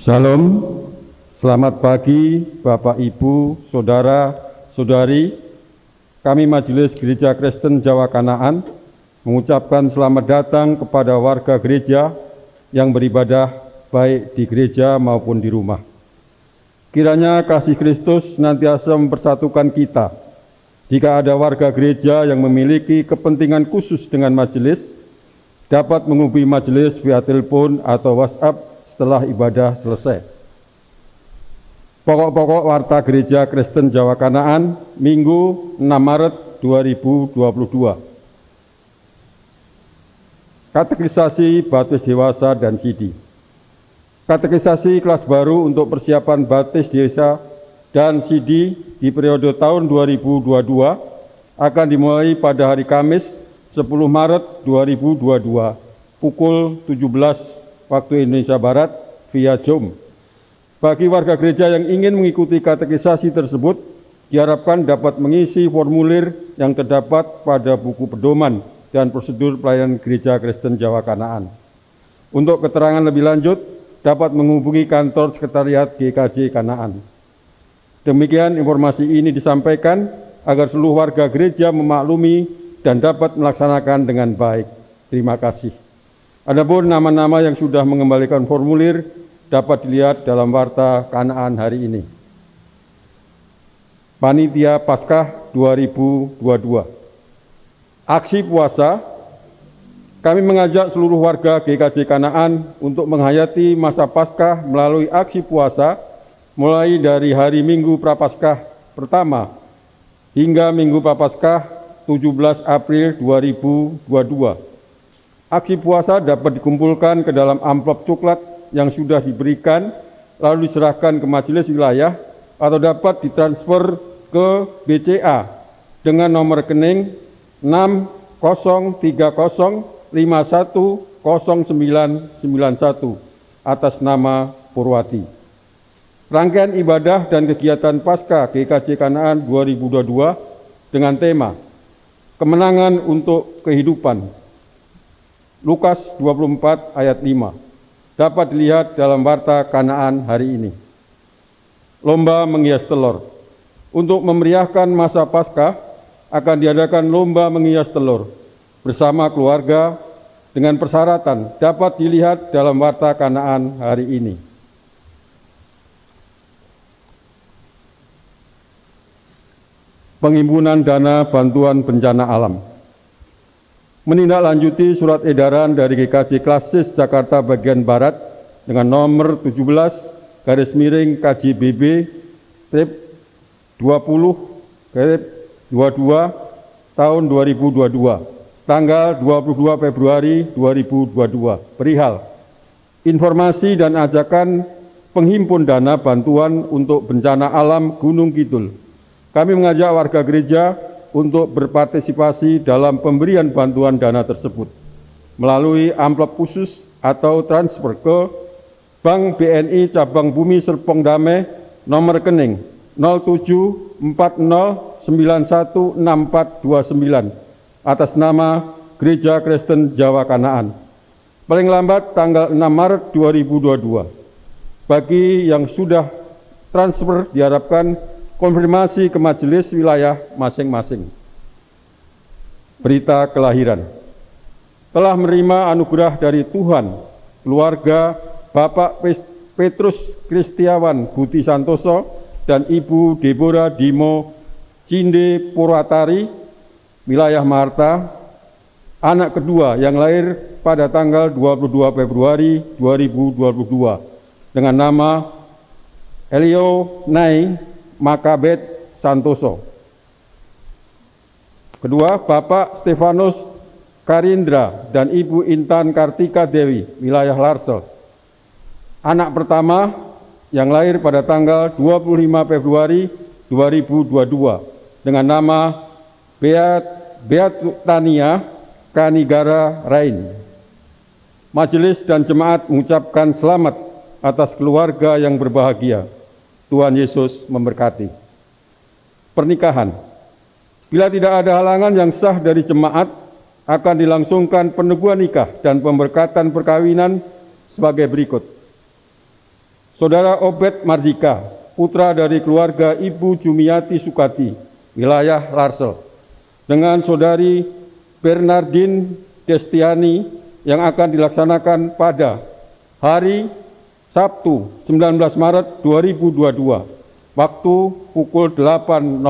Salam, selamat pagi Bapak, Ibu, Saudara, Saudari. Kami Majelis Gereja Kristen Jawa Kanaan mengucapkan selamat datang kepada warga gereja yang beribadah baik di gereja maupun di rumah. Kiranya kasih Kristus senantiasa mempersatukan kita. Jika ada warga gereja yang memiliki kepentingan khusus dengan majelis, dapat menghubungi majelis via telepon atau WhatsApp setelah ibadah selesai. Pokok-pokok Warta Gereja Kristen Jawa Kanaan, Minggu 6 Maret 2022. Katekisasi Baptis Dewasa dan Sidi. Katekisasi kelas baru untuk persiapan Baptis Dewasa dan Sidi di periode tahun 2022 akan dimulai pada hari Kamis 10 Maret 2022 pukul 17 waktu Indonesia Barat via Zoom. Bagi warga gereja yang ingin mengikuti katekisasi tersebut, diharapkan dapat mengisi formulir yang terdapat pada buku pedoman dan prosedur pelayanan Gereja Kristen Jawa Kanaan. Untuk keterangan lebih lanjut, dapat menghubungi kantor sekretariat GKJ Kanaan. Demikian informasi ini disampaikan agar seluruh warga gereja memaklumi dan dapat melaksanakan dengan baik. Terima kasih. Adapun nama-nama yang sudah mengembalikan formulir dapat dilihat dalam Warta Kanaan hari ini. Panitia Paskah 2022. Aksi puasa, kami mengajak seluruh warga GKJ Kanaan untuk menghayati masa Paskah melalui aksi puasa mulai dari hari Minggu Prapaskah pertama hingga Minggu Prapaskah 17 April 2022. Aksi puasa dapat dikumpulkan ke dalam amplop coklat yang sudah diberikan, lalu diserahkan ke majelis wilayah atau dapat ditransfer ke BCA dengan nomor rekening 6030510991 atas nama Purwati. Rangkaian ibadah dan kegiatan Paskah GKJ Kanaan 2022 dengan tema Kemenangan untuk Kehidupan. Lukas 24 ayat 5 dapat dilihat dalam Warta Kanaan hari ini. Lomba menghias telur. Untuk memeriahkan masa Paskah akan diadakan lomba menghias telur bersama keluarga dengan persyaratan dapat dilihat dalam Warta Kanaan hari ini. Pengimpunan dana bantuan bencana alam. Menindaklanjuti surat edaran dari GKJ Klasis Jakarta bagian Barat dengan nomor 17/KJBB 20/22 tahun 2022, tanggal 22 Februari 2022, perihal informasi dan ajakan penghimpun dana bantuan untuk bencana alam Gunung Kidul. Kami mengajak warga gereja untuk berpartisipasi dalam pemberian bantuan dana tersebut melalui amplop khusus atau transfer ke Bank BNI Cabang Bumi Serpong Damai nomor rekening 0740916429 atas nama Gereja Kristen Jawa Kanaan. Paling lambat tanggal 6 Maret 2022. Bagi yang sudah transfer diharapkan konfirmasi ke majelis wilayah masing-masing. Berita kelahiran. Telah menerima anugerah dari Tuhan, keluarga Bapak Petrus Kristiawan Budi Santoso dan Ibu Deborah Dimo Cinde Purwatari, wilayah Marta, anak kedua yang lahir pada tanggal 22 Februari 2022 dengan nama Elio Nai Makabet Santoso. Kedua, Bapak Stefanus Karindra dan Ibu Intan Kartika Dewi, wilayah Larsel. Anak pertama yang lahir pada tanggal 25 Februari 2022 dengan nama Beatutania Kanigara Rain. Majelis dan jemaat mengucapkan selamat atas keluarga yang berbahagia. Tuhan Yesus memberkati. Pernikahan. Bila tidak ada halangan yang sah dari jemaat, akan dilangsungkan peneguhan nikah dan pemberkatan perkawinan sebagai berikut. Saudara Obed Mardika, putra dari keluarga Ibu Jumiati Sukati, wilayah Larsel, dengan Saudari Bernardine Destiani yang akan dilaksanakan pada hari Sabtu 19 Maret 2022, waktu pukul 8.00,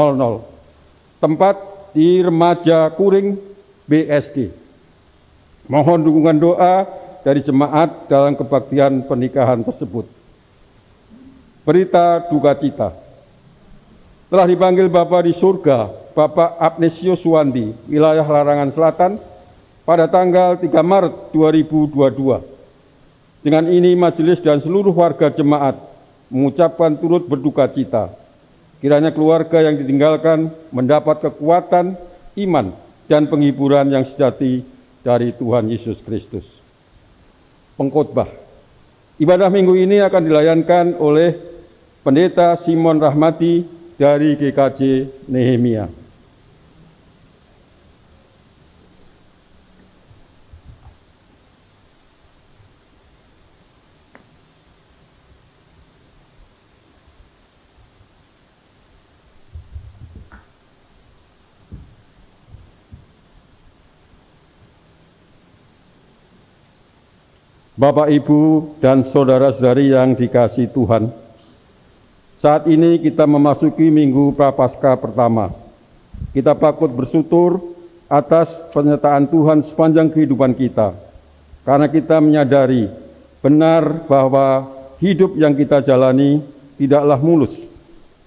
tempat di Remaja Kuring BSD. Mohon dukungan doa dari jemaat dalam kebaktian pernikahan tersebut. Berita duka cita. Telah dipanggil Bapa di surga, Bapak Agnesio Suwandi, wilayah Larangan Selatan, pada tanggal 3 Maret 2022. Dengan ini majelis dan seluruh warga jemaat mengucapkan turut berduka cita. Kiranya keluarga yang ditinggalkan mendapat kekuatan, iman, dan penghiburan yang sejati dari Tuhan Yesus Kristus. Pengkhotbah. Ibadah minggu ini akan dilayankan oleh Pendeta Simon Rahmati dari GKJ Nehemia. Bapak, Ibu, dan saudara-saudari yang dikasihi Tuhan, saat ini kita memasuki Minggu Prapaskah pertama. Kita patut bersyukur atas penyertaan Tuhan sepanjang kehidupan kita, karena kita menyadari benar bahwa hidup yang kita jalani tidaklah mulus.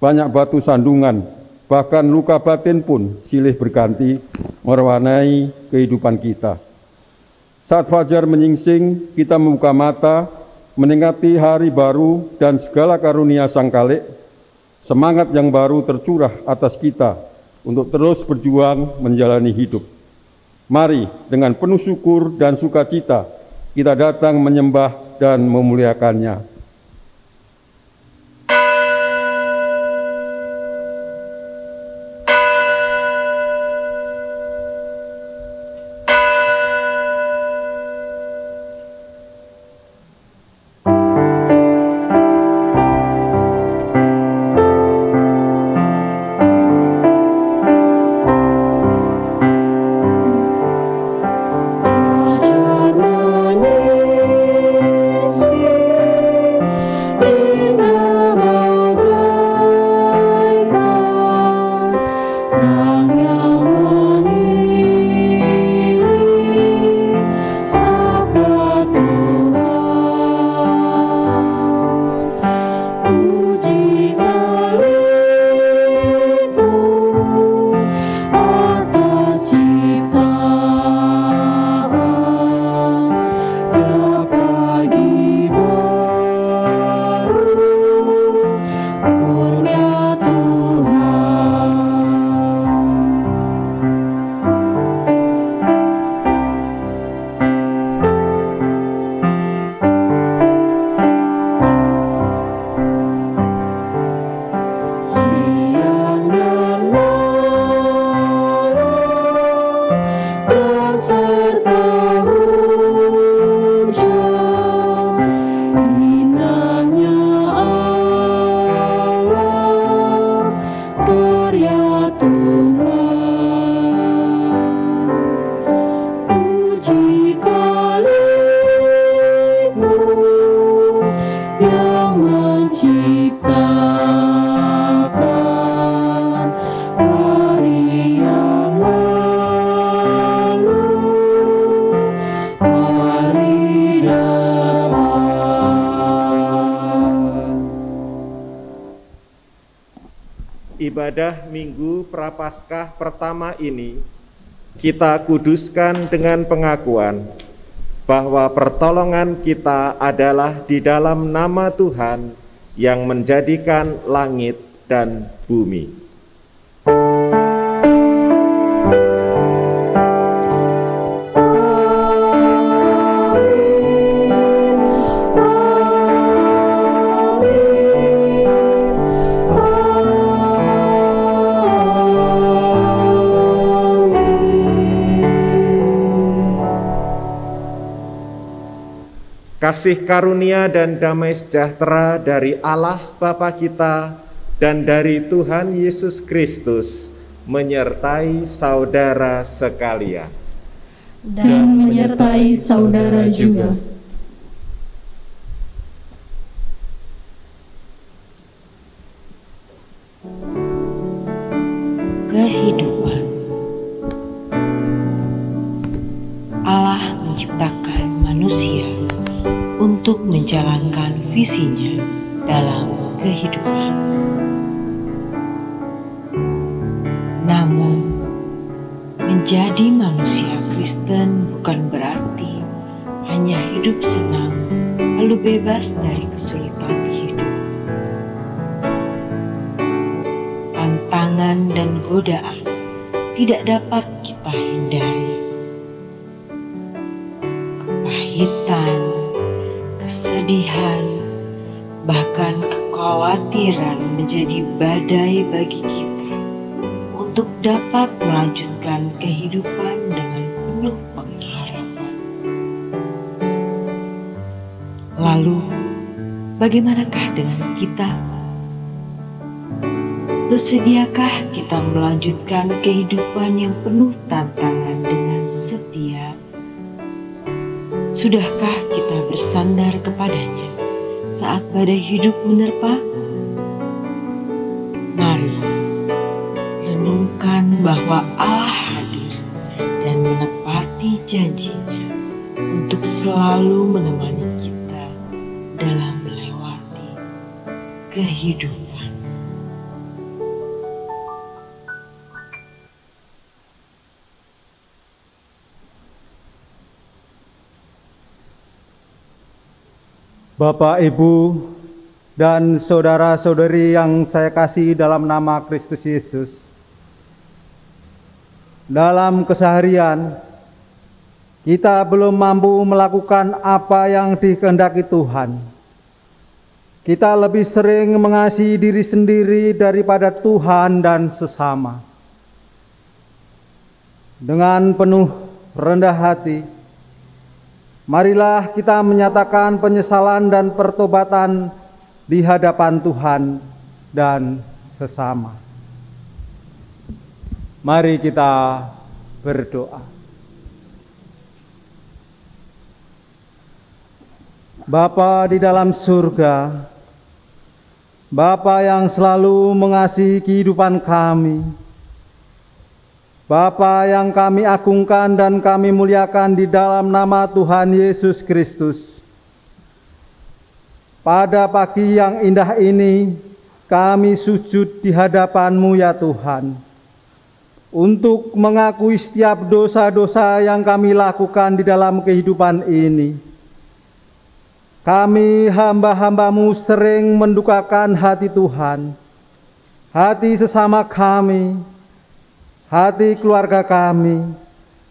Banyak batu sandungan, bahkan luka batin pun silih berganti mewarnai kehidupan kita. Saat fajar menyingsing, kita membuka mata, menikmati hari baru dan segala karunia Sang Khalik. Semangat yang baru tercurah atas kita untuk terus berjuang menjalani hidup. Mari dengan penuh syukur dan sukacita kita datang menyembah dan memuliakannya. Ibadah Minggu Prapaskah pertama ini kita kuduskan dengan pengakuan bahwa pertolongan kita adalah di dalam nama Tuhan yang menjadikan langit dan bumi. kasih karunia dan damai sejahtera dari Allah Bapa kita dan dari Tuhan Yesus Kristus menyertai saudara sekalian. Dan menyertai saudara juga. Kehidupan. Allah menciptakan manusia untuk menjalankan visinya dalam kehidupan. Namun, menjadi manusia Kristen bukan berarti hanya hidup senang lalu bebas dari kesulitan hidup. Tantangan dan godaan tidak dapat kita hindari. Kepahitan, kesedihan, bahkan kekhawatiran menjadi badai bagi kita untuk dapat melanjutkan kehidupan dengan penuh pengharapan. Lalu, bagaimanakah dengan kita? Bersediakah kita melanjutkan kehidupan yang penuh tantangan dengan setia? Sudahkah kita bersandar kepadanya saat badai hidup menerpa? Mari renungkan bahwa Allah hadir dan menepati janjinya untuk selalu menemani kita dalam melewati kehidupan. Bapak, Ibu, dan saudara-saudari yang saya kasih dalam nama Kristus Yesus, dalam keseharian kita belum mampu melakukan apa yang dikehendaki Tuhan. Kita lebih sering mengasihi diri sendiri daripada Tuhan dan sesama. Dengan penuh rendah hati, marilah kita menyatakan penyesalan dan pertobatan di hadapan Tuhan dan sesama. Mari kita berdoa. Bapa di dalam surga, Bapa yang selalu mengasihi kehidupan kami, Bapa yang kami agungkan dan kami muliakan di dalam nama Tuhan Yesus Kristus. Pada pagi yang indah ini, kami sujud di hadapan-Mu ya Tuhan, untuk mengakui setiap dosa-dosa yang kami lakukan di dalam kehidupan ini. Kami hamba-hamba-Mu sering mendukakan hati Tuhan, hati sesama kami, hati keluarga kami,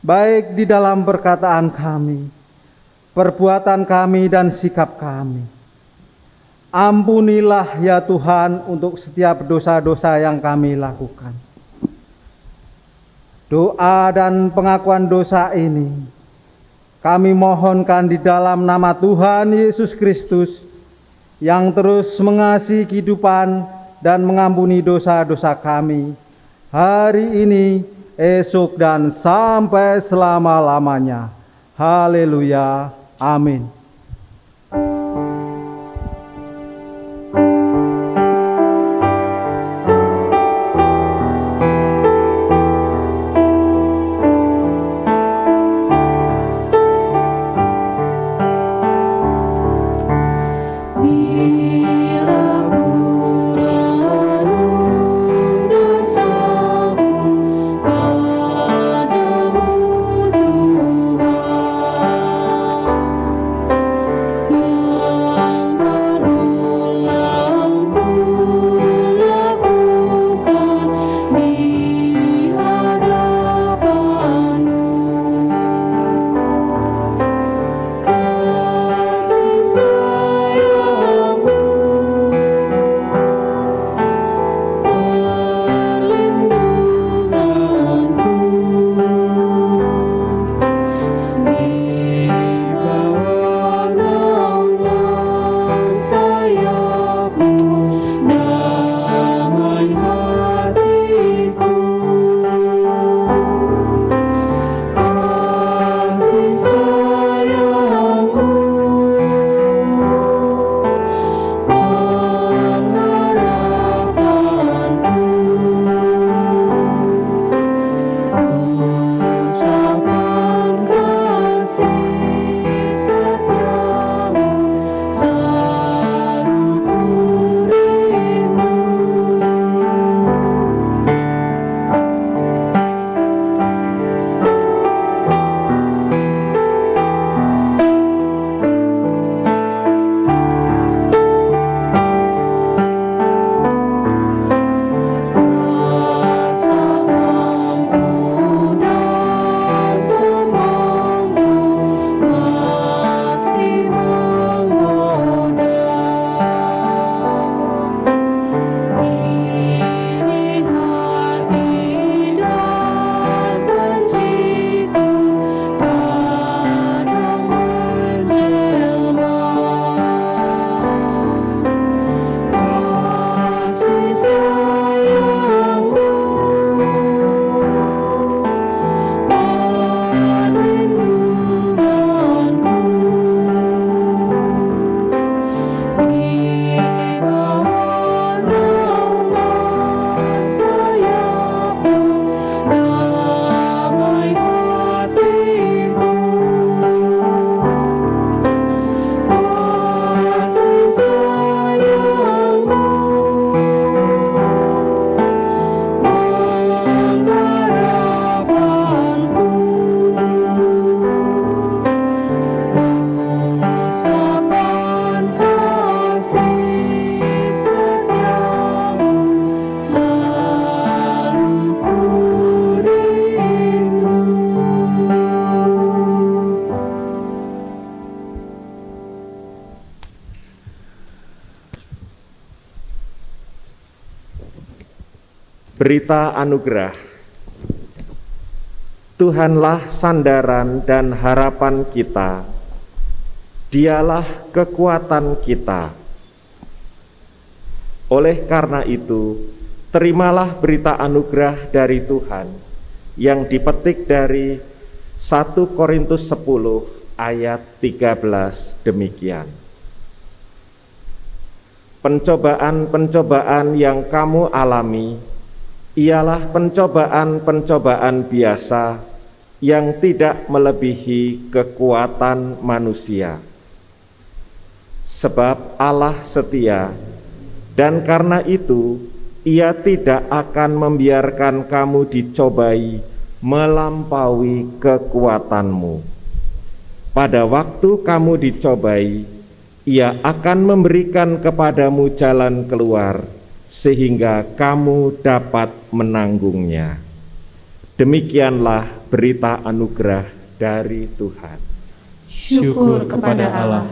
baik di dalam perkataan kami, perbuatan kami, dan sikap kami. Ampunilah ya Tuhan untuk setiap dosa-dosa yang kami lakukan. Doa dan pengakuan dosa ini kami mohonkan di dalam nama Tuhan Yesus Kristus yang terus mengasihi kehidupan dan mengampuni dosa-dosa kami, hari ini, esok, dan sampai selama-lamanya. Haleluya. Amin. Berita anugerah. Tuhanlah sandaran dan harapan kita, Dialah kekuatan kita. Oleh karena itu, terimalah berita anugerah dari Tuhan yang dipetik dari 1 Korintus 10 ayat 13 demikian. Pencobaan-pencobaan yang kamu alami ialah pencobaan-pencobaan biasa yang tidak melebihi kekuatan manusia. Sebab Allah setia, dan karena itu Ia tidak akan membiarkan kamu dicobai melampaui kekuatanmu. Pada waktu kamu dicobai, Ia akan memberikan kepadamu jalan keluar, sehingga kamu dapat menanggungnya. Demikianlah berita anugerah dari Tuhan. Syukur kepada Allah.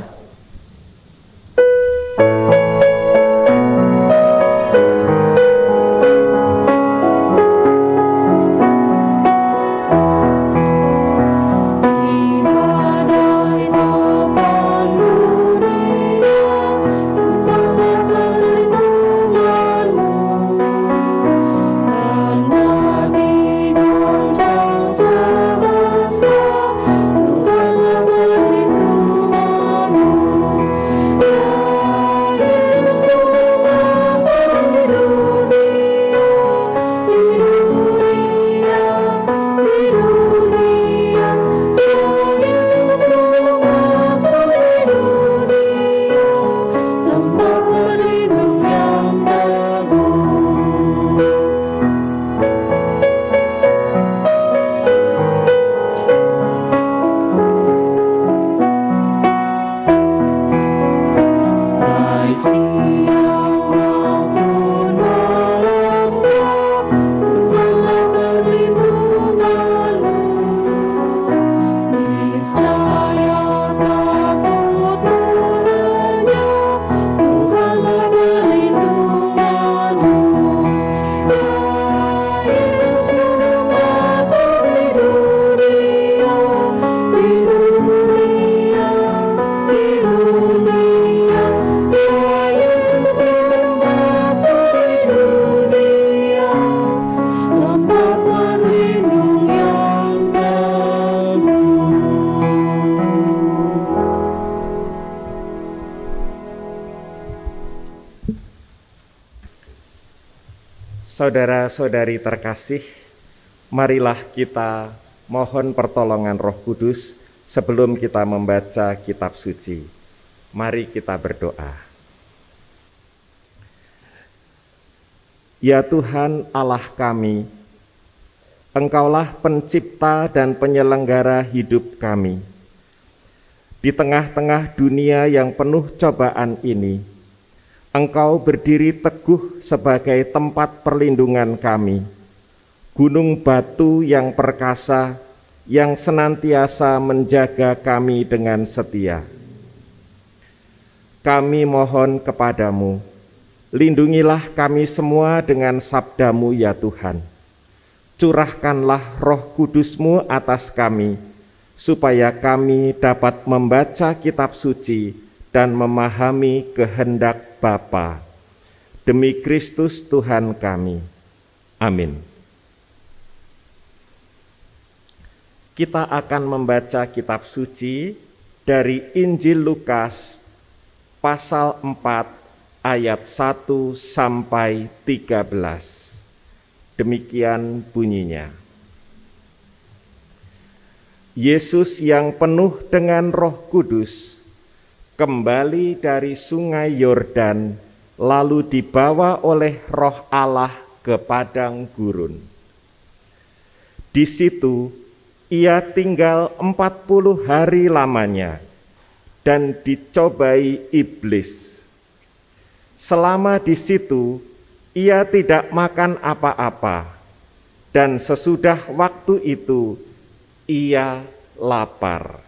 Saudara-saudari terkasih, marilah kita mohon pertolongan Roh Kudus sebelum kita membaca kitab suci. Mari kita berdoa. Ya Tuhan Allah kami, Engkaulah pencipta dan penyelenggara hidup kami. Di tengah-tengah dunia yang penuh cobaan ini, Engkau berdiri teguh sebagai tempat perlindungan kami, gunung batu yang perkasa yang senantiasa menjaga kami dengan setia. Kami mohon kepadamu, lindungilah kami semua dengan sabda-Mu ya Tuhan. Curahkanlah Roh Kudus-Mu atas kami, supaya kami dapat membaca kitab suci dan memahami kehendak Bapa. Demi Kristus Tuhan kami. Amin. Kita akan membaca kitab suci dari Injil Lukas pasal 4 ayat 1 sampai 13. Demikian bunyinya. Yesus yang penuh dengan Roh Kudus kembali dari sungai Yordan, lalu dibawa oleh Roh Allah ke padang gurun. Di situ ia tinggal 40 hari lamanya dan dicobai iblis. Selama di situ ia tidak makan apa-apa, dan sesudah waktu itu ia lapar.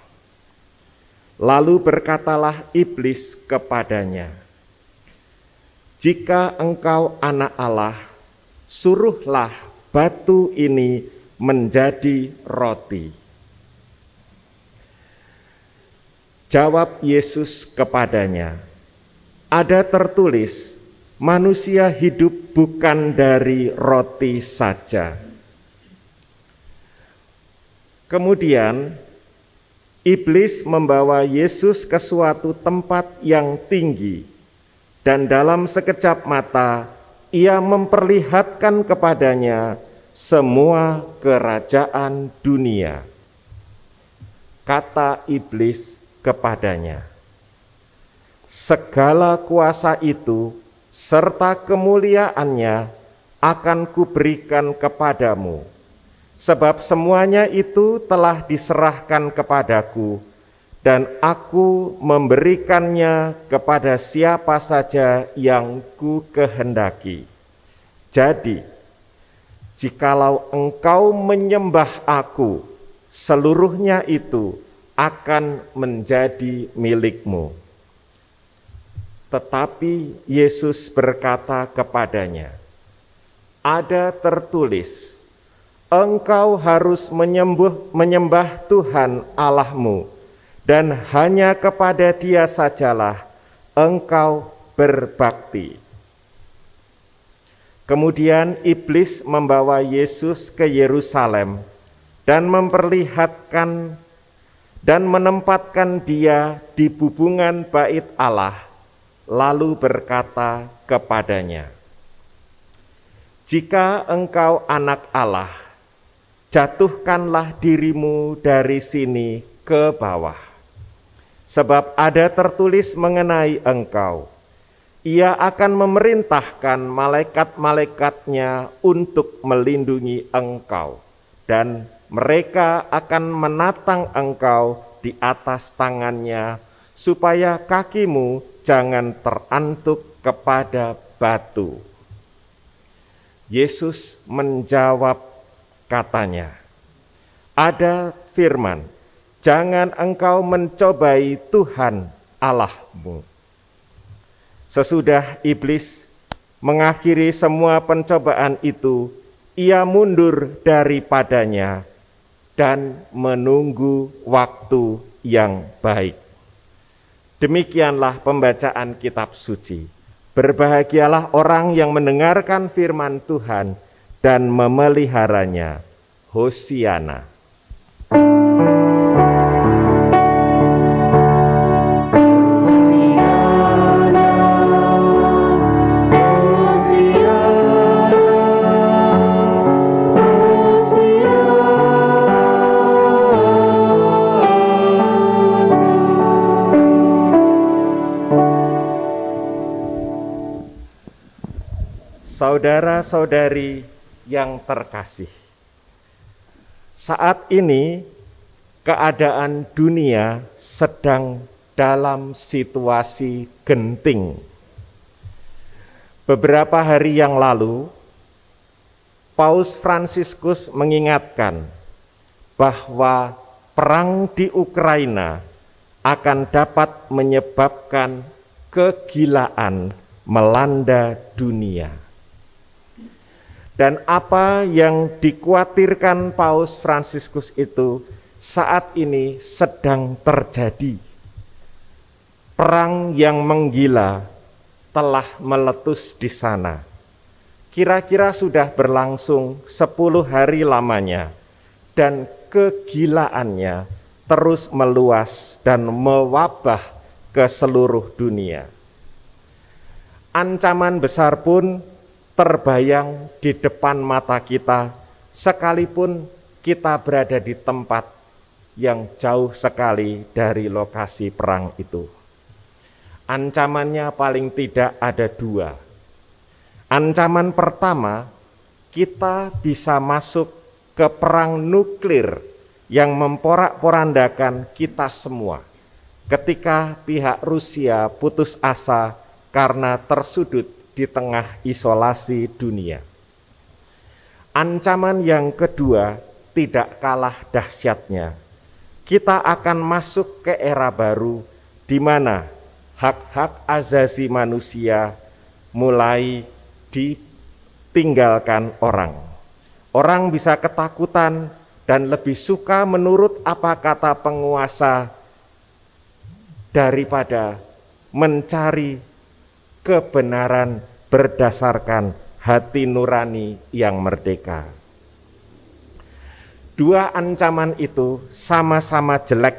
Lalu berkatalah iblis kepadanya, "Jika engkau anak Allah, suruhlah batu ini menjadi roti. Jawab Yesus kepadanya, ada tertulis, manusia hidup bukan dari roti saja. Kemudian iblis membawa Yesus ke suatu tempat yang tinggi, dan dalam sekejap mata ia memperlihatkan kepadanya semua kerajaan dunia. Kata iblis kepadanya, segala kuasa itu serta kemuliaannya akan kuberikan kepadamu, sebab semuanya itu telah diserahkan kepadaku, dan aku memberikannya kepada siapa saja yang ku kehendaki. Jadi, jikalau engkau menyembah aku, seluruhnya itu akan menjadi milikmu. Tetapi Yesus berkata kepadanya, ada tertulis, engkau harus menyembah Tuhan Allahmu, dan hanya kepada Dia sajalah engkau berbakti. Kemudian iblis membawa Yesus ke Yerusalem dan memperlihatkan dan menempatkan Dia di bubungan bait Allah, lalu berkata kepadanya, jika engkau anak Allah, jatuhkanlah dirimu dari sini ke bawah. Sebab ada tertulis mengenai engkau, Ia akan memerintahkan malaikat-malaikatnya untuk melindungi engkau, dan mereka akan menatang engkau di atas tangannya, supaya kakimu jangan terantuk kepada batu. Yesus menjawab katanya, ada firman, jangan engkau mencobai Tuhan Allahmu. Sesudah iblis mengakhiri semua pencobaan itu, ia mundur daripadanya dan menunggu waktu yang baik. Demikianlah pembacaan kitab suci. Berbahagialah orang yang mendengarkan firman Tuhan dan memeliharanya. Hosiana. Saudara-saudari yang terkasih, saat ini keadaan dunia sedang dalam situasi genting. Beberapa hari yang lalu, Paus Fransiskus mengingatkan bahwa perang di Ukraina akan dapat menyebabkan kegilaan melanda dunia. Dan apa yang dikhawatirkan Paus Fransiskus itu saat ini sedang terjadi. Perang yang menggila telah meletus di sana. Kira-kira sudah berlangsung 10 hari lamanya, dan kegilaannya terus meluas dan mewabah ke seluruh dunia. Ancaman besar pun terbayang di depan mata kita, sekalipun kita berada di tempat yang jauh sekali dari lokasi perang itu. Ancamannya paling tidak ada 2. Ancaman pertama, kita bisa masuk ke perang nuklir yang memporak-porandakan kita semua ketika pihak Rusia putus asa karena tersudut di tengah isolasi dunia. Ancaman yang kedua tidak kalah dahsyatnya. Kita akan masuk ke era baru di mana hak-hak asasi manusia mulai ditinggalkan orang. Orang bisa ketakutan dan lebih suka menurut apa kata penguasa daripada mencari kebenaran berdasarkan hati nurani yang merdeka. Dua ancaman itu sama-sama jelek,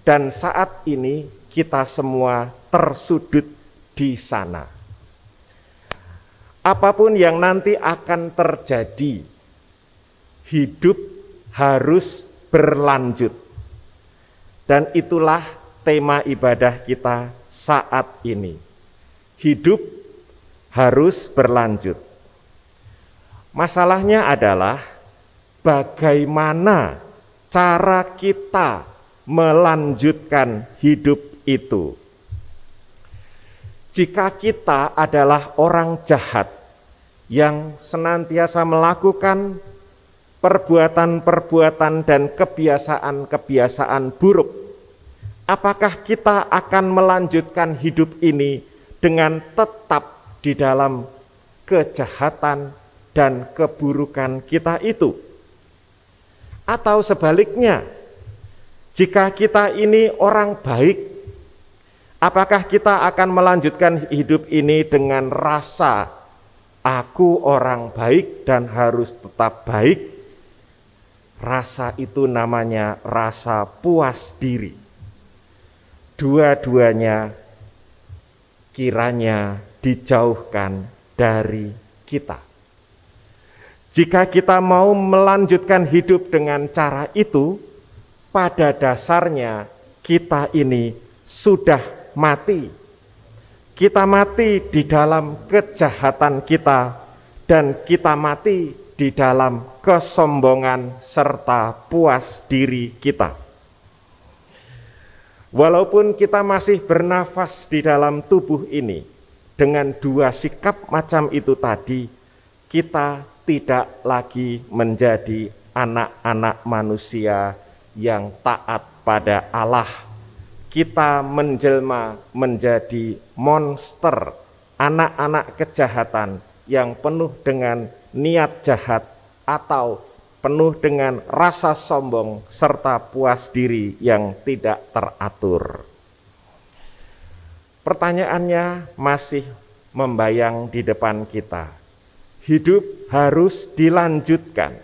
dan saat ini kita semua tersudut di sana. Apapun yang nanti akan terjadi, hidup harus berlanjut. Dan itulah tema ibadah kita saat ini. Hidup harus berlanjut. Masalahnya adalah bagaimana cara kita melanjutkan hidup itu. Jika kita adalah orang jahat yang senantiasa melakukan perbuatan-perbuatan dan kebiasaan-kebiasaan buruk, apakah kita akan melanjutkan hidup ini dengan tetap di dalam kejahatan dan keburukan kita itu? Atau sebaliknya, jika kita ini orang baik, apakah kita akan melanjutkan hidup ini dengan rasa aku orang baik dan harus tetap baik? Rasa itu namanya rasa puas diri. Dua-duanya kiranya dijauhkan dari kita. Jika kita mau melanjutkan hidup dengan cara itu, pada dasarnya kita ini sudah mati. Kita mati di dalam kejahatan kita, dan kita mati di dalam kesombongan serta puas diri kita. Walaupun kita masih bernafas di dalam tubuh ini, dengan dua sikap macam itu tadi, kita tidak lagi menjadi anak-anak manusia yang taat pada Allah. Kita menjelma menjadi monster, anak-anak kejahatan yang penuh dengan niat jahat atau penuh dengan rasa sombong serta puas diri yang tidak teratur. Pertanyaannya masih membayang di depan kita. Hidup harus dilanjutkan.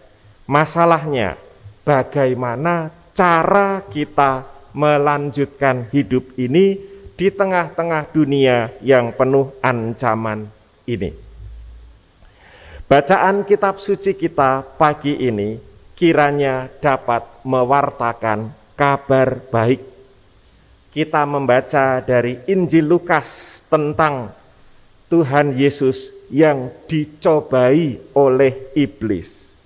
Masalahnya, bagaimana cara kita melanjutkan hidup ini di tengah-tengah dunia yang penuh ancaman ini? Bacaan kitab suci kita pagi ini kiranya dapat mewartakan kabar baik. Kita membaca dari Injil Lukas tentang Tuhan Yesus yang dicobai oleh iblis.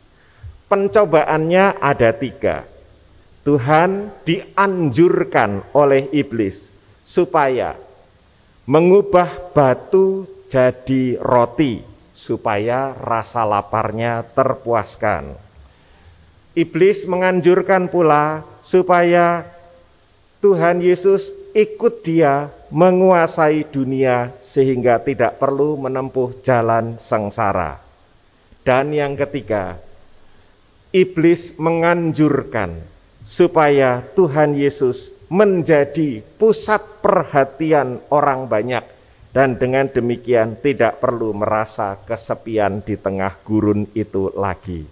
Pencobaannya ada 3. Tuhan dianjurkan oleh iblis supaya mengubah batu jadi roti, supaya rasa laparnya terpuaskan. Iblis menganjurkan pula supaya Tuhan Yesus ikut dia menguasai dunia sehingga tidak perlu menempuh jalan sengsara. Dan yang ketiga, iblis menganjurkan supaya Tuhan Yesus menjadi pusat perhatian orang banyak, dan dengan demikian tidak perlu merasa kesepian di tengah gurun itu lagi.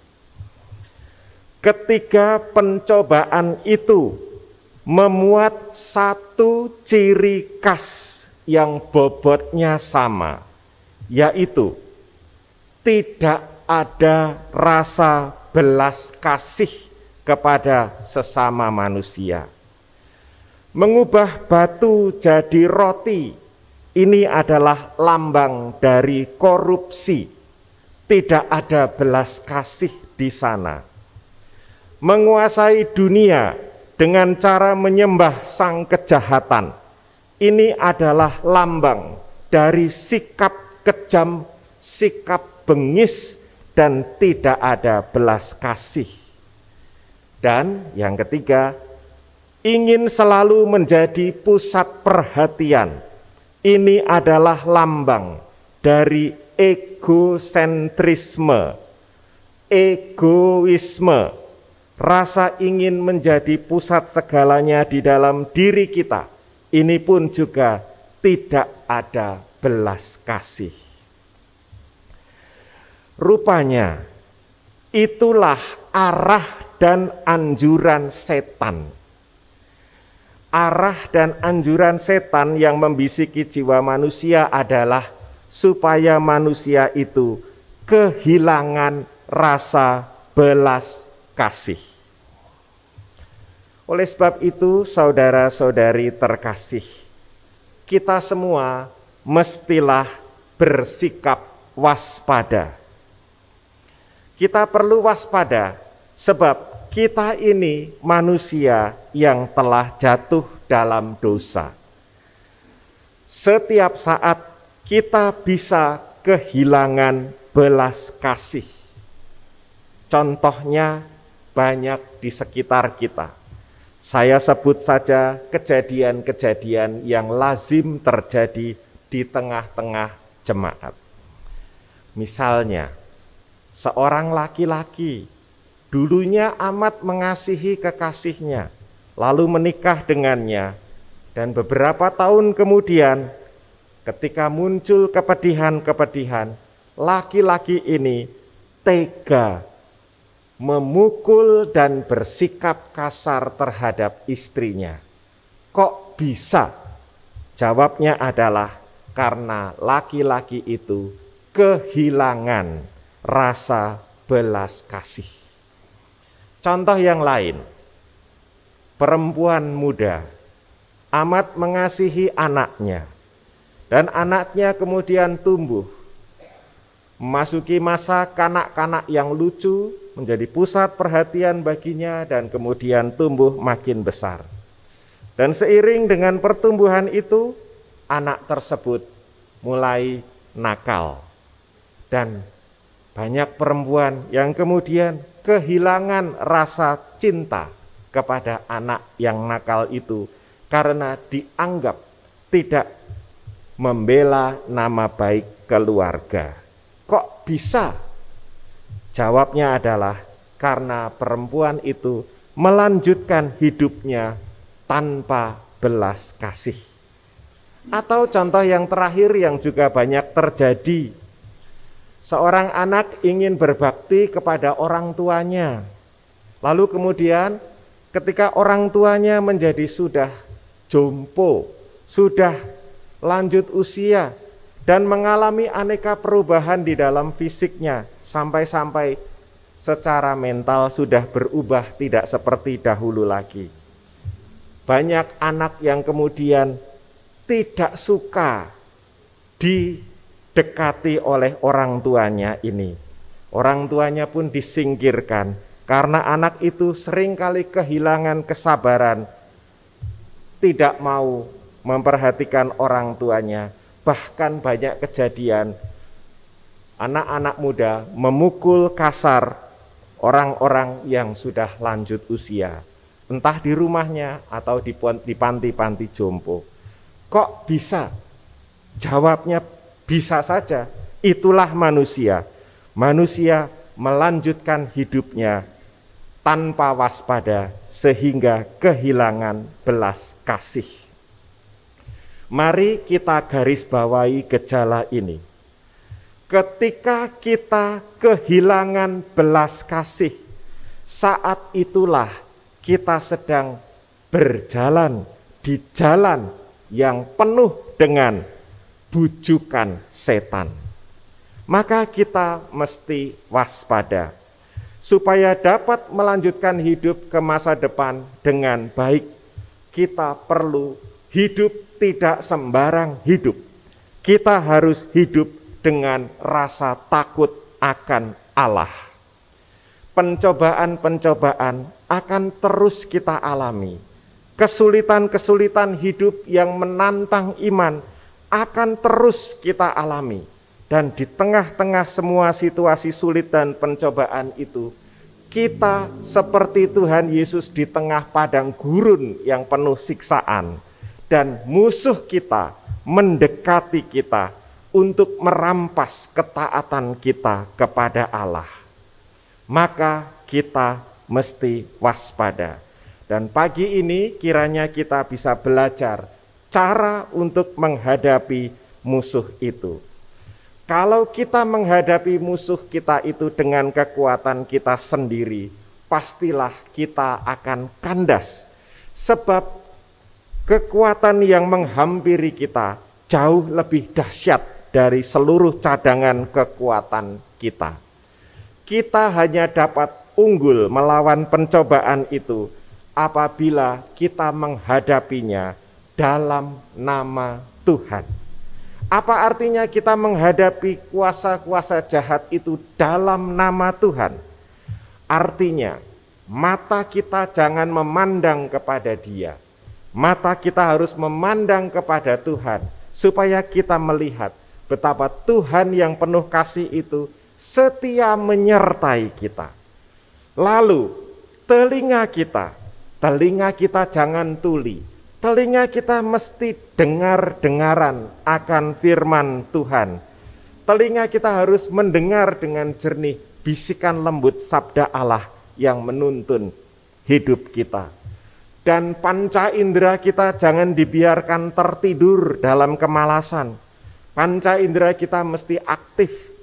Ketiga pencobaan itu memuat satu ciri khas yang bobotnya sama, yaitu tidak ada rasa belas kasih kepada sesama manusia. Mengubah batu jadi roti, ini adalah lambang dari korupsi. Tidak ada belas kasih di sana. Menguasai dunia dengan cara menyembah sang kejahatan, ini adalah lambang dari sikap kejam, sikap bengis, dan tidak ada belas kasih. Dan yang ketiga, ingin selalu menjadi pusat perhatian. Ini adalah lambang dari egosentrisme, egoisme, rasa ingin menjadi pusat segalanya di dalam diri kita. Ini pun juga tidak ada belas kasih. Rupanya itulah arah dan anjuran setan. Arah dan anjuran setan yang membisiki jiwa manusia adalah supaya manusia itu kehilangan rasa belas kasih. Oleh sebab itu, saudara-saudari terkasih, kita semua mestilah bersikap waspada. Kita perlu waspada sebab kita ini manusia yang telah jatuh dalam dosa. Setiap saat kita bisa kehilangan belas kasih. Contohnya banyak di sekitar kita. Saya sebut saja kejadian-kejadian yang lazim terjadi di tengah-tengah jemaat. Misalnya, seorang laki-laki dulunya amat mengasihi kekasihnya, lalu menikah dengannya, dan beberapa tahun kemudian ketika muncul kepedihan-kepedihan, laki-laki ini tega memukul dan bersikap kasar terhadap istrinya. Kok bisa? Jawabnya adalah karena laki-laki itu kehilangan rasa belas kasih. Contoh yang lain, perempuan muda amat mengasihi anaknya, dan anaknya kemudian tumbuh, memasuki masa kanak-kanak yang lucu, menjadi pusat perhatian baginya, dan kemudian tumbuh makin besar. Dan seiring dengan pertumbuhan itu, anak tersebut mulai nakal. Dan banyak perempuan yang kemudian kehilangan rasa cinta kepada anak yang nakal itu karena dianggap tidak membela nama baik keluarga. Kok bisa? Jawabnya adalah karena perempuan itu melanjutkan hidupnya tanpa belas kasih. Atau contoh yang terakhir yang juga banyak terjadi, seorang anak ingin berbakti kepada orang tuanya, lalu kemudian ketika orang tuanya menjadi sudah jompo, sudah lanjut usia, dan mengalami aneka perubahan di dalam fisiknya, sampai-sampai secara mental sudah berubah tidak seperti dahulu lagi. Banyak anak yang kemudian tidak suka didekati oleh orang tuanya ini. Orang tuanya pun disingkirkan, karena anak itu seringkali kehilangan kesabaran, tidak mau memperhatikan orang tuanya. Bahkan banyak kejadian anak-anak muda memukul kasar orang-orang yang sudah lanjut usia, entah di rumahnya atau di panti-panti jompo. Kok bisa? Jawabnya bisa saja, itulah manusia. Manusia melanjutkan hidupnya tanpa waspada sehingga kehilangan belas kasih. Mari kita garis bawahi gejala ini. Ketika kita kehilangan belas kasih, saat itulah kita sedang berjalan di jalan yang penuh dengan bujukan setan. Maka kita mesti waspada supaya dapat melanjutkan hidup ke masa depan dengan baik. Kita perlu hidup tidak sembarang hidup. Kita harus hidup dengan rasa takut akan Allah. Pencobaan-pencobaan akan terus kita alami. Kesulitan-kesulitan hidup yang menantang iman akan terus kita alami. Dan di tengah-tengah semua situasi sulit dan pencobaan itu, kita seperti Tuhan Yesus di tengah padang gurun yang penuh siksaan. Dan musuh kita mendekati kita untuk merampas ketaatan kita kepada Allah, maka kita mesti waspada. Dan pagi ini kiranya kita bisa belajar cara untuk menghadapi musuh itu. Kalau kita menghadapi musuh kita itu dengan kekuatan kita sendiri, pastilah kita akan kandas. Sebab kekuatan yang menghampiri kita jauh lebih dahsyat dari seluruh cadangan kekuatan kita. Kita hanya dapat unggul melawan pencobaan itu apabila kita menghadapinya dalam nama Tuhan. Apa artinya kita menghadapi kuasa-kuasa jahat itu dalam nama Tuhan? Artinya, mata kita jangan memandang kepada dia. Mata kita harus memandang kepada Tuhan, supaya kita melihat betapa Tuhan yang penuh kasih itu setia menyertai kita. Lalu, telinga kita jangan tuli. Telinga kita mesti dengar-dengaran akan firman Tuhan. Telinga kita harus mendengar dengan jernih bisikan lembut sabda Allah yang menuntun hidup kita. Dan panca indera kita jangan dibiarkan tertidur dalam kemalasan. Panca indera kita mesti aktif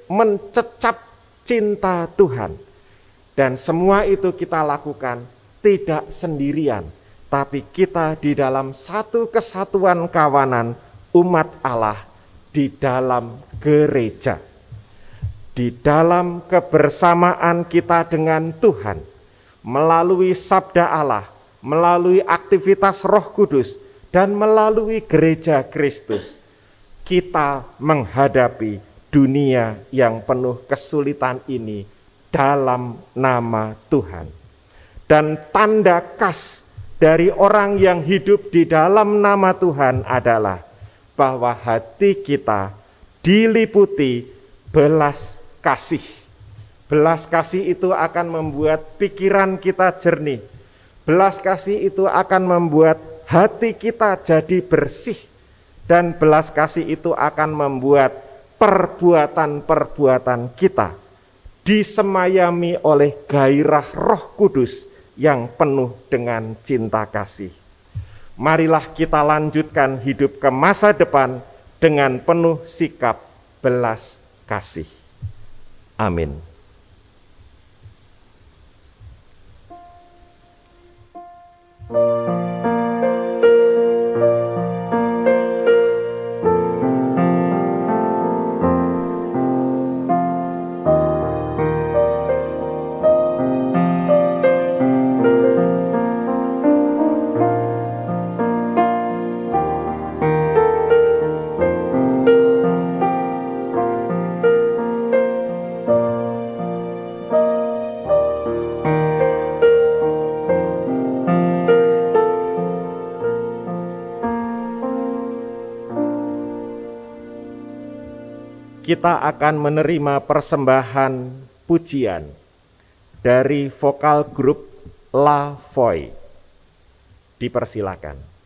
mencecap cinta Tuhan. Dan semua itu kita lakukan tidak sendirian, tapi kita di dalam satu kesatuan kawanan umat Allah di dalam gereja. Di dalam kebersamaan kita dengan Tuhan, melalui sabda Allah, melalui aktivitas Roh Kudus, dan melalui gereja Kristus, kita menghadapi dunia yang penuh kesulitan ini dalam nama Tuhan. Dan tanda khas dari orang yang hidup di dalam nama Tuhan adalah bahwa hati kita diliputi belas kasih. Belas kasih itu akan membuat pikiran kita jernih. Belas kasih itu akan membuat hati kita jadi bersih. Dan belas kasih itu akan membuat perbuatan-perbuatan kita disemayami oleh gairah Roh Kudus yang penuh dengan cinta kasih. Marilah kita lanjutkan hidup ke masa depan dengan penuh sikap belas kasih. Amin. Kita akan menerima persembahan pujian dari vokal grup La Voix. Dipersilakan.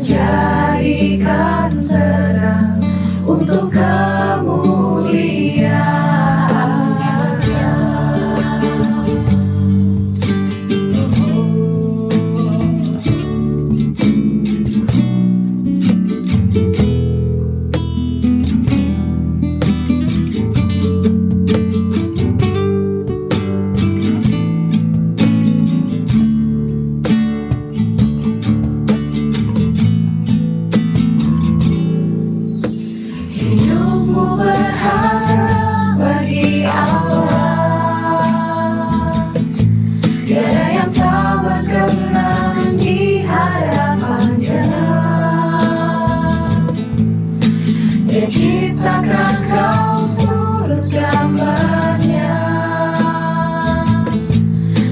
jadikan terang untuk kemuliaan-Nya. Hidupmu berharga bagi Allah, tiada yang tak berkenan di hadapan-Nya. Dia ciptakan kau surut gambarnya,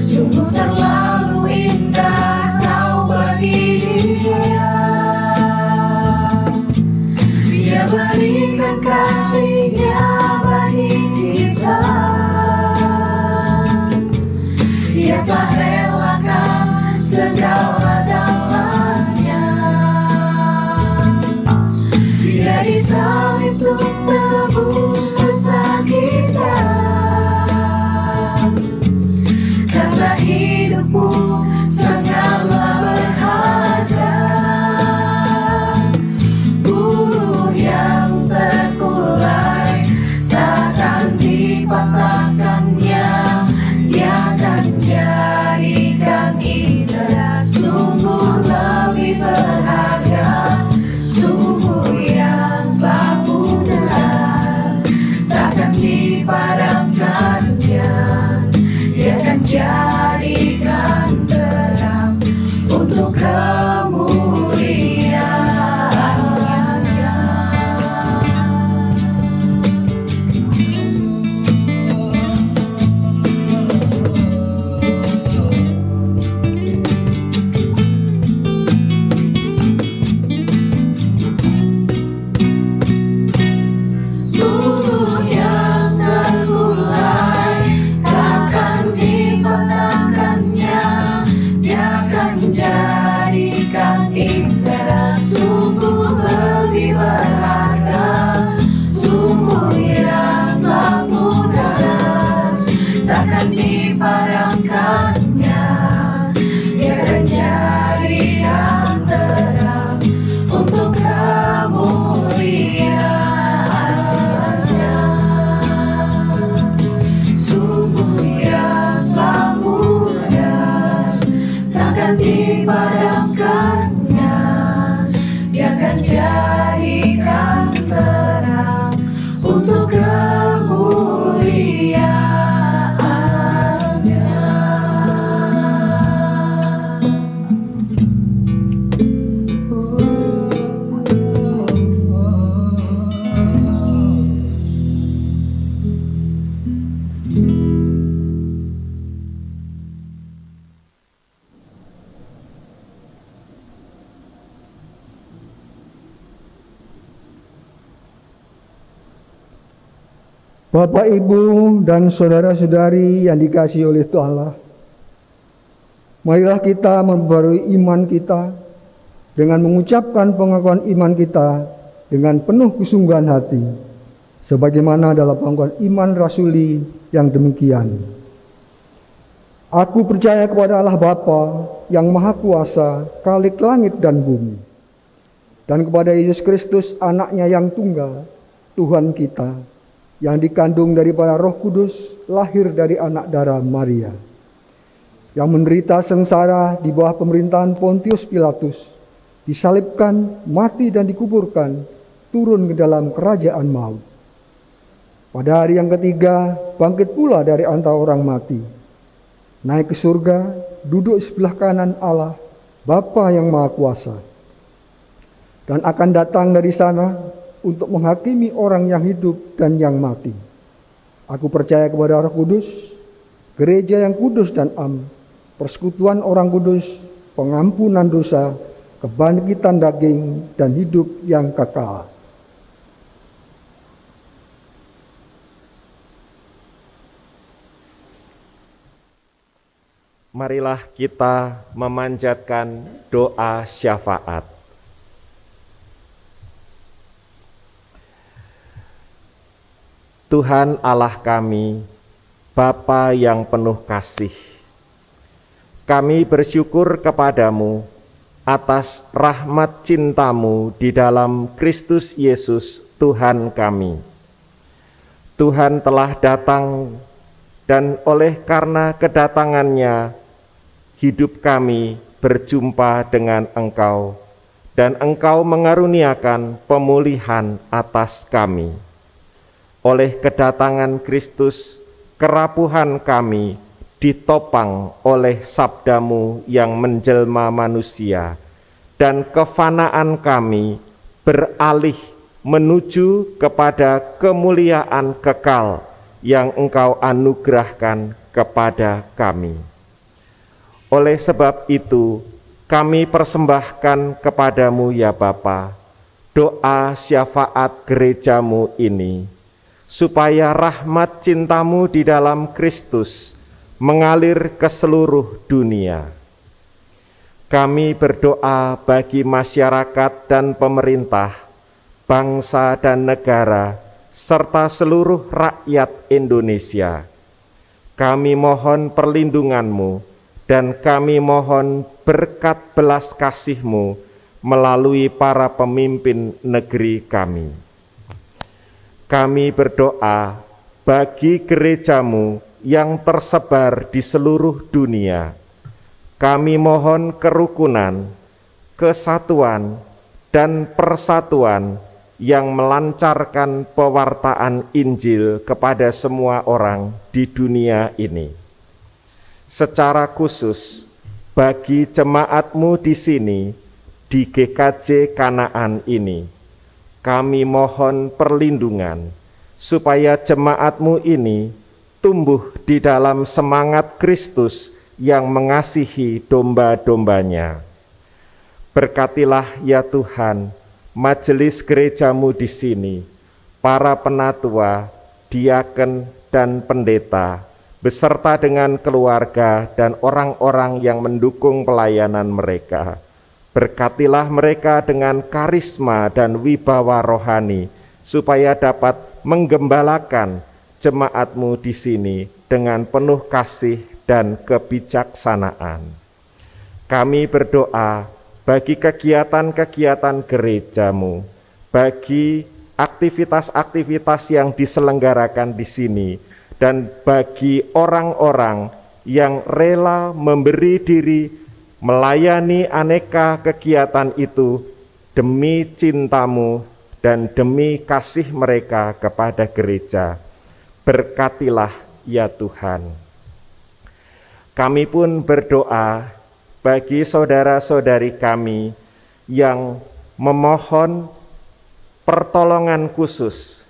sungguh terlalu indah kau bagi Dia. Dia berikan kasih-Nya bagi kita. Dia telah relakan segala-galanya. Dia disalib untuk menebus dosa kita. Karena hidupmu sangatlah berharga. Buruh yang terkulai takkan dipatahkannya. Dia akan jadikan indah, sungguh lebih berharga. Sumur yang tak pudar takkan dipadamkannya. Dia akan jadikan terang untuk kemuliaan-Nya. Buruh yang terkulai takkan dipatahkannya. Dia akan jadikan indah, sungguh lebih berharga. Sumur yang tak pudar takkan dipadamkannya. Dia akan jadikan terang untuk kemuliaan-Nya. Sumur yang tak pudar takkan dipadamkannya. Dia akan jadikan terang untuk kemuliaan-Nya. Bapak, Ibu, dan saudara-saudari yang dikasihi oleh Allah, marilah kita memperbarui iman kita dengan mengucapkan pengakuan iman kita dengan penuh kesungguhan hati, sebagaimana dalam pengakuan iman rasuli yang demikian. Aku percaya kepada Allah Bapa yang Maha Kuasa, Khalik langit dan bumi, dan kepada Yesus Kristus, Anaknya yang tunggal, Tuhan kita, yang dikandung daripada Roh Kudus, lahir dari anak darah Maria, yang menderita sengsara di bawah pemerintahan Pontius Pilatus, disalibkan, mati dan dikuburkan, turun ke dalam kerajaan maut. Pada hari yang ketiga, bangkit pula dari antara orang mati, naik ke surga, duduk sebelah kanan Allah, Bapa yang Maha Kuasa, dan akan datang dari sana untuk menghakimi orang yang hidup dan yang mati. Aku percaya kepada Roh Kudus, gereja yang kudus dan am, persekutuan orang kudus, pengampunan dosa, kebangkitan daging, dan hidup yang kekal. Marilah kita memanjatkan doa syafaat. Tuhan Allah kami, Bapa yang penuh kasih, kami bersyukur kepadamu atas rahmat cintamu di dalam Kristus Yesus Tuhan kami. Tuhan telah datang dan oleh karena kedatangannya hidup kami berjumpa dengan Engkau dan Engkau mengaruniakan pemulihan atas kami. Oleh kedatangan Kristus, kerapuhan kami ditopang oleh sabdamu yang menjelma manusia, dan kefanaan kami beralih menuju kepada kemuliaan kekal yang Engkau anugerahkan kepada kami. Oleh sebab itu, kami persembahkan kepadamu ya Bapa, doa syafaat gerejamu ini, supaya rahmat cintamu di dalam Kristus mengalir ke seluruh dunia. Kami berdoa bagi masyarakat dan pemerintah, bangsa dan negara, serta seluruh rakyat Indonesia. Kami mohon perlindungan-Mu dan kami mohon berkat belas kasih-Mu melalui para pemimpin negeri kami. Kami berdoa bagi gerejamu yang tersebar di seluruh dunia. Kami mohon kerukunan, kesatuan, dan persatuan yang melancarkan pewartaan Injil kepada semua orang di dunia ini. Secara khusus bagi jemaat-Mu di sini, di GKJ Kanaan ini, kami mohon perlindungan supaya jemaat-Mu ini tumbuh di dalam semangat Kristus yang mengasihi domba-dombanya. Berkatilah ya Tuhan majelis gerejamu di sini, para penatua, diaken dan pendeta, beserta dengan keluarga dan orang-orang yang mendukung pelayanan mereka. Berkatilah mereka dengan karisma dan wibawa rohani, supaya dapat menggembalakan jemaat-Mu di sini dengan penuh kasih dan kebijaksanaan. Kami berdoa bagi kegiatan-kegiatan gerejamu, bagi aktivitas-aktivitas yang diselenggarakan di sini, dan bagi orang-orang yang rela memberi diri melayani aneka kegiatan itu demi cinta-Mu dan demi kasih mereka kepada gereja. Berkatilah ya Tuhan. Kami pun berdoa bagi saudara-saudari kami yang memohon pertolongan khusus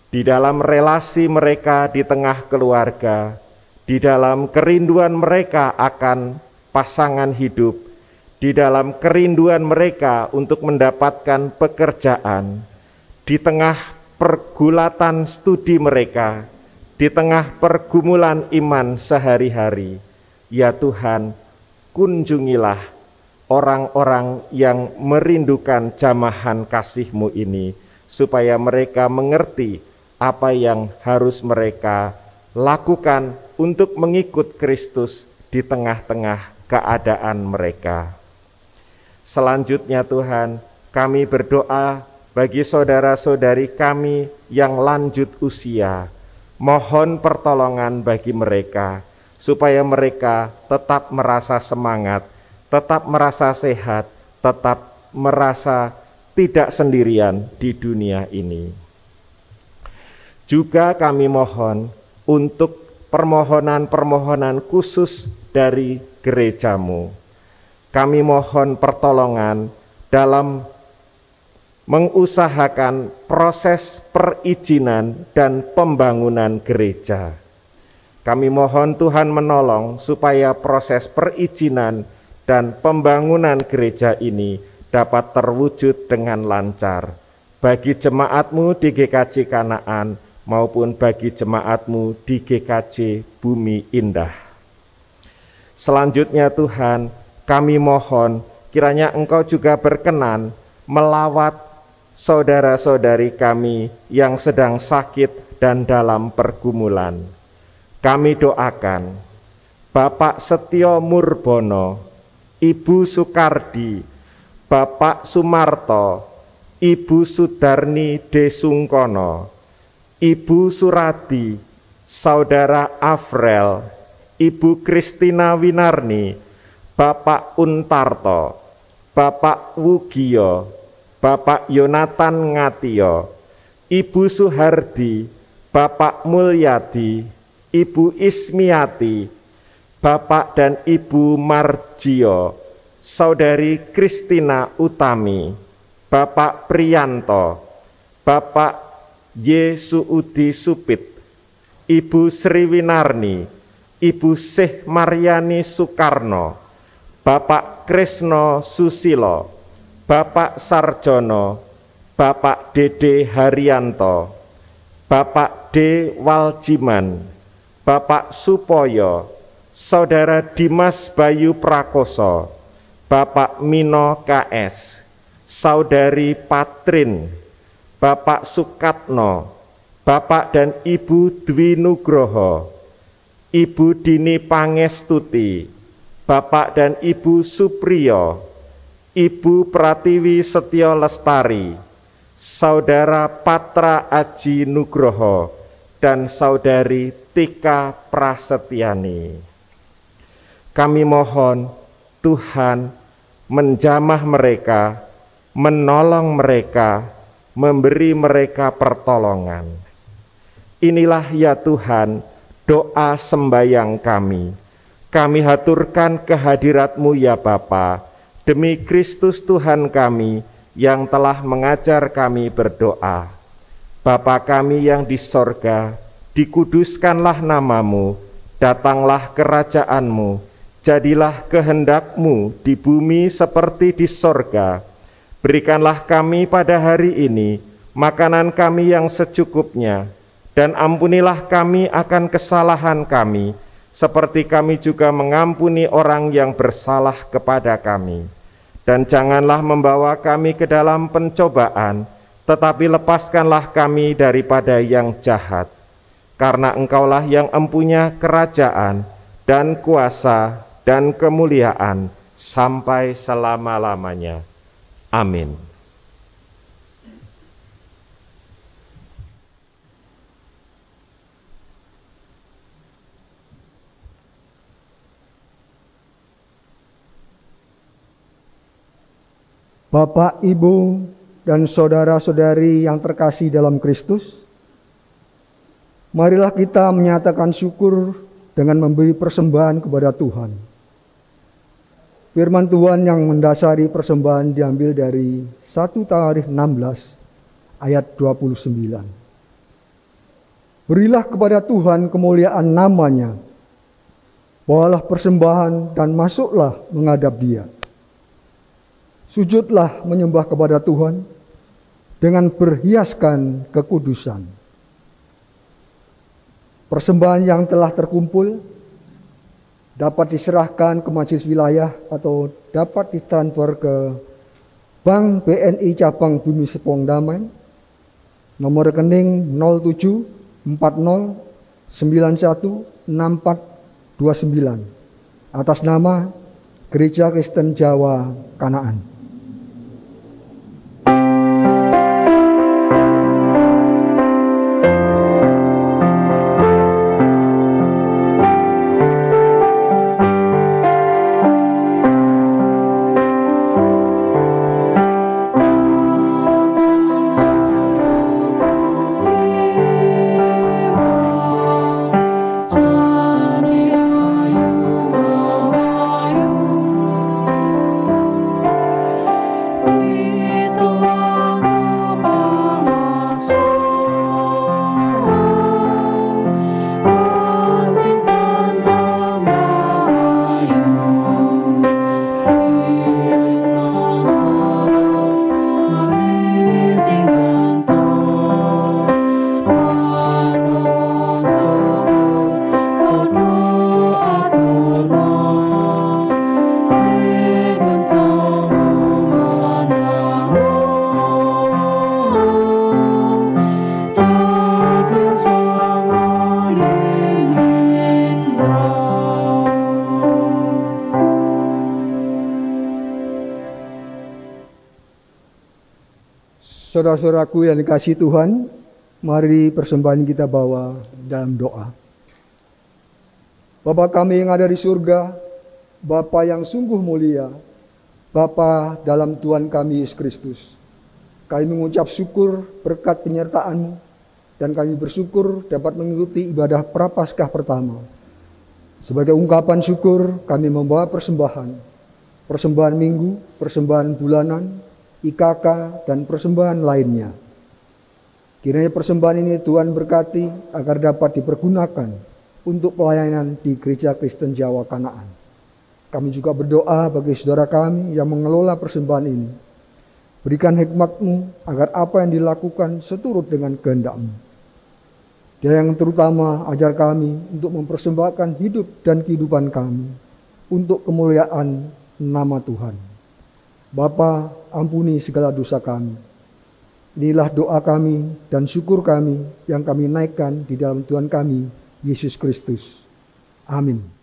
di dalam relasi mereka di tengah keluarga, di dalam kerinduan mereka akan pasangan hidup, di dalam kerinduan mereka untuk mendapatkan pekerjaan, di tengah pergulatan studi mereka, di tengah pergumulan iman sehari-hari. Ya Tuhan, kunjungilah orang-orang yang merindukan jamahan kasih-Mu ini, supaya mereka mengerti apa yang harus mereka lakukan untuk mengikut Kristus di tengah-tengah keadaan mereka. Selanjutnya Tuhan, kami berdoa bagi saudara-saudari kami yang lanjut usia, mohon pertolongan bagi mereka, supaya mereka tetap merasa semangat, tetap merasa sehat, tetap merasa tidak sendirian di dunia ini. Juga kami mohon untuk permohonan-permohonan khusus dari gerejamu. Kami mohon pertolongan dalam mengusahakan proses perizinan dan pembangunan gereja. Kami mohon Tuhan menolong supaya proses perizinan dan pembangunan gereja ini dapat terwujud dengan lancar bagi jemaat-Mu di GKJ Kanaan maupun bagi jemaat-Mu di GKJ Bumi Indah. Selanjutnya Tuhan, kami mohon kiranya Engkau juga berkenan melawat saudara-saudari kami yang sedang sakit dan dalam pergumulan. Kami doakan Bapak Setio Murbono, Ibu Sukardi, Bapak Sumarto, Ibu Sudarni Desungkono, Ibu Suradi, Saudara Afrel, Ibu Kristina Winarni, Bapak Untarto, Bapak Wugio, Bapak Yonatan Ngatio, Ibu Suhardi, Bapak Mulyadi, Ibu Ismiati, Bapak dan Ibu Marjio, Saudari Kristina Utami, Bapak Priyanto, Bapak Yesuudi Supit, Ibu Sriwinarni, Ibu Syekh Maryani Soekarno, Bapak Krisno Susilo, Bapak Sarjono, Bapak Dede Haryanto, Bapak D. Waljiman, Bapak Supoyo, Saudara Dimas Bayu Prakoso, Bapak Mino KS, Saudari Patrin, Bapak Sukatno, Bapak dan Ibu Dwi Nugroho, Ibu Dini Pangestuti, Bapak dan Ibu Supriyo, Ibu Pratiwi Setio Lestari, Saudara Patra Aji Nugroho, dan Saudari Tika Prasetyani. Kami mohon Tuhan menjamah mereka, menolong mereka, memberi mereka pertolongan. Inilah ya Tuhan doa sembayang kami. Kami haturkan kehadirat-Mu ya Bapa, demi Kristus Tuhan kami yang telah mengajar kami berdoa. Bapa kami yang di sorga, dikuduskanlah nama-Mu, datanglah kerajaan-Mu, jadilah kehendak-Mu di bumi seperti di sorga. Berikanlah kami pada hari ini makanan kami yang secukupnya, dan ampunilah kami akan kesalahan kami, seperti kami juga mengampuni orang yang bersalah kepada kami. Dan janganlah membawa kami ke dalam pencobaan, tetapi lepaskanlah kami daripada yang jahat. Karena Engkaulah yang empunya kerajaan dan kuasa dan kemuliaan sampai selama-lamanya. Amin. Bapak, Ibu, dan saudara-saudari yang terkasih dalam Kristus, marilah kita menyatakan syukur dengan memberi persembahan kepada Tuhan. Firman Tuhan yang mendasari persembahan diambil dari 1 Tawarikh 16 ayat 29. Berilah kepada Tuhan kemuliaan namanya, bawalah persembahan dan masuklah menghadap Dia. Sujudlah menyembah kepada Tuhan dengan berhiaskan kekudusan. Persembahan yang telah terkumpul dapat diserahkan ke majelis wilayah atau dapat ditransfer ke Bank BNI Cabang Bumi Serpong Damai, nomor rekening 0740916429 atas nama Gereja Kristen Jawa Kanaan. Saudara-saudaraku yang dikasihi Tuhan, mari persembahan kita bawa dalam doa. Bapa kami yang ada di surga, Bapa yang sungguh mulia, Bapa dalam Tuhan kami Yesus Kristus, kami mengucap syukur berkat penyertaan-Mu, dan kami bersyukur dapat mengikuti ibadah Prapaskah pertama. Sebagai ungkapan syukur, kami membawa persembahan minggu, persembahan bulanan, IKK, dan persembahan lainnya. Kiranya persembahan ini Tuhan berkati agar dapat dipergunakan untuk pelayanan di Gereja Kristen Jawa Kanaan. Kami juga berdoa bagi saudara kami yang mengelola persembahan ini. Berikan hikmat-Mu agar apa yang dilakukan seturut dengan kehendak-Mu. Dan yang terutama ajar kami untuk mempersembahkan hidup dan kehidupan kami untuk kemuliaan nama Tuhan. Bapa, ampuni segala dosa kami. Inilah doa kami dan syukur kami yang kami naikkan di dalam Tuhan kami, Yesus Kristus. Amin.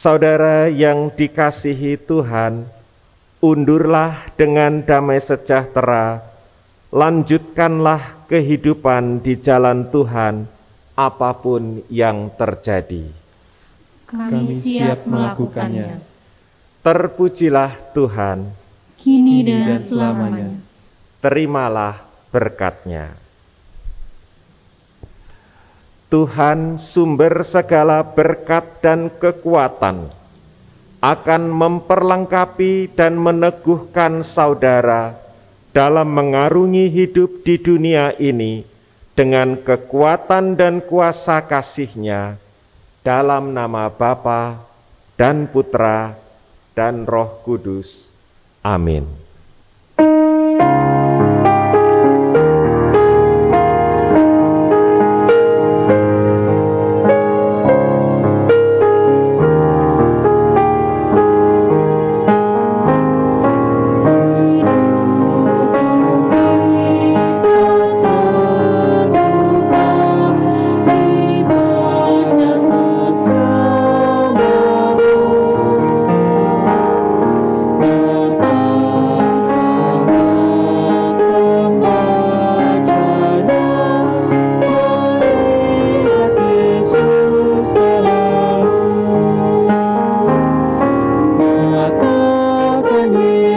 Saudara yang dikasihi Tuhan, undurlah dengan damai sejahtera, lanjutkanlah kehidupan di jalan Tuhan, apapun yang terjadi. Kami siap melakukannya. Terpujilah Tuhan, Kini dan selamanya. terimalah berkat-Nya. Tuhan sumber segala berkat dan kekuatan akan memperlengkapi dan meneguhkan saudara dalam mengarungi hidup di dunia ini dengan kekuatan dan kuasa kasih-Nya dalam nama Bapa dan Putra dan Roh Kudus. Amin.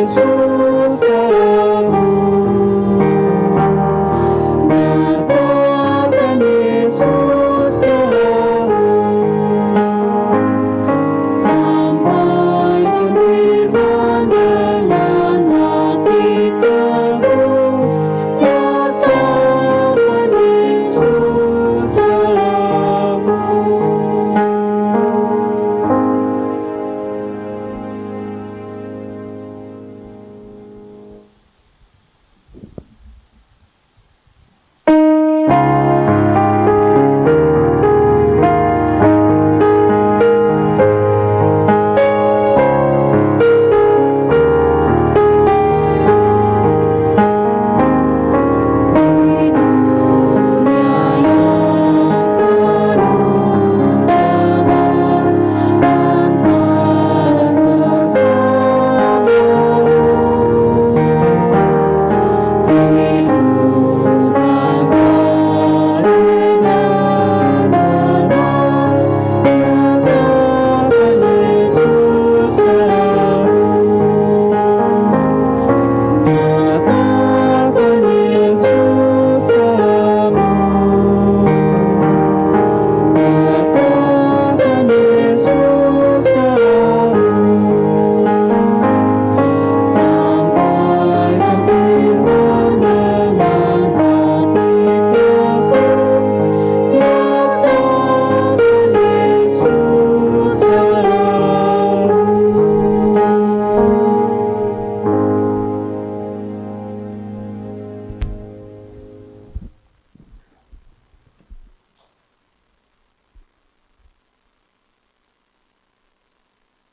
Yesus